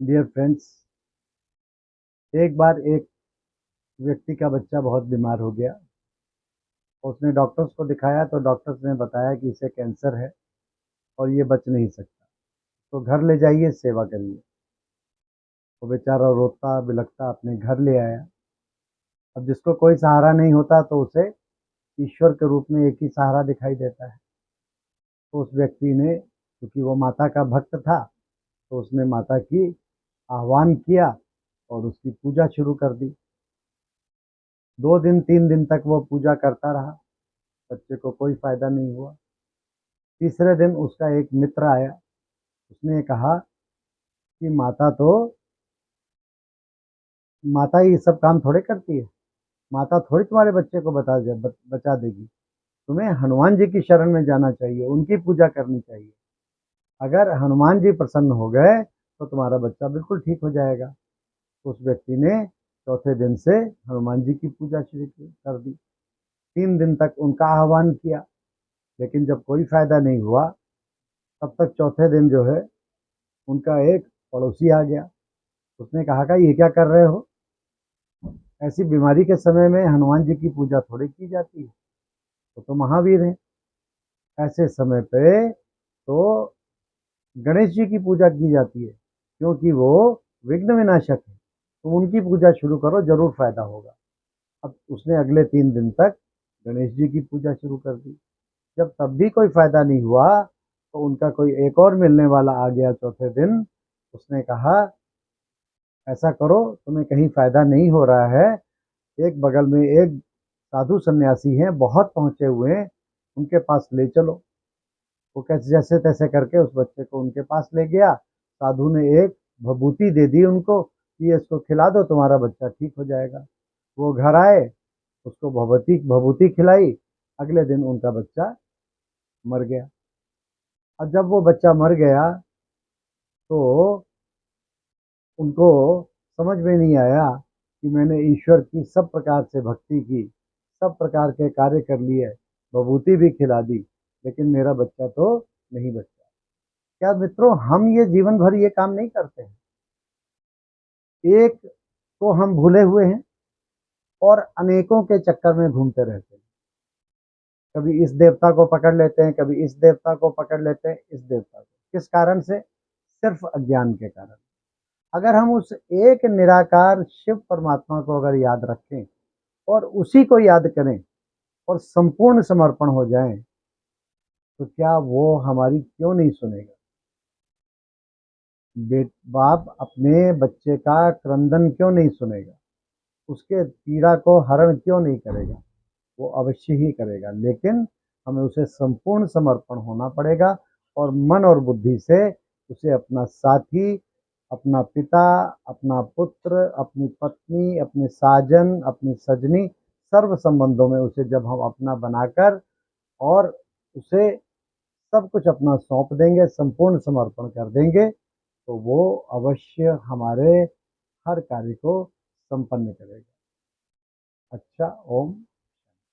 Dear friends, एक बार एक व्यक्ति का बच्चा बहुत बीमार हो गया। उसने डॉक्टर्स को दिखाया तो डॉक्टर्स ने बताया कि इसे कैंसर है और ये बच नहीं सकता। तो घर ले जाइए, सेवा करिए। वो बेचारा रोता बिलखता अपने घर ले आया। अब जिसको कोई सहारा नहीं होता तो उसे ईश्वर के रूप में एक ही सहारा दिखाई देता है। तो उस व्यक्ति ने, क्योंकि वो माता का भक्त था, तो उसने माता की आह्वान किया और उसकी पूजा शुरू कर दी। 2 दिन 3 दिन तक वो पूजा करता रहा। बच्चे को कोई फायदा नहीं हुआ। तीसरे दिन उसका एक मित्र आया। उसने कहा कि माता ये सब काम थोड़े करती है। माता थोड़ी तुम्हारे बच्चे को बचा देगी। तुम्हें हनुमान जी की शरण में जाना चाहिए, उनकी पूजा करनी चाहिए। अगर हनुमान जी प्रसन्न हो गए तो तुम्हारा बच्चा बिल्कुल ठीक हो जाएगा। उस व्यक्ति ने चौथे दिन से हनुमान जी की पूजा शुरू कर दी। 3 दिन तक उनका आह्वान किया, लेकिन जब कोई फायदा नहीं हुआ, तब तक चौथे दिन जो है उनका एक पड़ोसी आ गया। उसने कहा कि ये क्या कर रहे हो? ऐसी बीमारी के समय में हनुमान जी की पूजा थोड़ी की जाती है, तो महावीर हैं। ऐसे समय पे तो गणेश जी की पूजा की जाती है, क्योंकि वो विघ्न विनाशक है। तो उनकी पूजा शुरू करो, जरूर फायदा होगा। अब उसने अगले 3 दिन तक गणेश जी की पूजा शुरू कर दी। जब तब भी कोई फायदा नहीं हुआ, तो उनका कोई एक और मिलने वाला आ गया चौथे दिन। उसने कहा, ऐसा करो, तुम्हें कहीं फायदा नहीं हो रहा है, एक बगल में एक साधु सन्यासी हैं, बहुत पहुंचे हुए हैं, उनके पास ले चलो। वो कैसे जैसे तैसे करके उस बच्चे को उनके पास ले गया। साधु ने एक भभूति दे दी उनको कि इसको खिला दो, तुम्हारा बच्चा ठीक हो जाएगा। वो घर आए, उसको भभूति भभूति खिलाई। अगले दिन उनका बच्चा मर गया। और जब वो बच्चा मर गया तो उनको समझ में नहीं आया कि मैंने ईश्वर की सब प्रकार से भक्ति की, सब प्रकार के कार्य कर लिए, विभूति भी खिला दी, लेकिन मेरा बच्चा तो नहीं बचा। क्या मित्रों, हम ये जीवन भर ये काम नहीं करते हैं? एक तो हम भूले हुए हैं और अनेकों के चक्कर में घूमते रहते हैं। कभी इस देवता को पकड़ लेते हैं, कभी इस देवता को पकड़ लेते हैं, इस देवता को। किस कारण से? सिर्फ अज्ञान के कारण। अगर हम उस एक निराकार शिव परमात्मा को अगर याद रखें और उसी को याद करें और संपूर्ण समर्पण हो जाएं, तो क्या वो हमारी क्यों नहीं सुनेगा? बाप अपने बच्चे का क्रंदन क्यों नहीं सुनेगा? उसके पीड़ा को हरण क्यों नहीं करेगा? वो अवश्य ही करेगा, लेकिन हमें उसे संपूर्ण समर्पण होना पड़ेगा और मन और बुद्धि से उसे अपना साथी, अपना पिता, अपना पुत्र, अपनी पत्नी, अपने साजन, अपनी सजनी, सर्व संबंधों में उसे जब हम अपना बनाकर और उसे सब कुछ अपना सौंप देंगे, संपूर्ण समर्पण कर देंगे, तो वो अवश्य हमारे हर कार्य को संपन्न करेगा। अच्छा, ओम।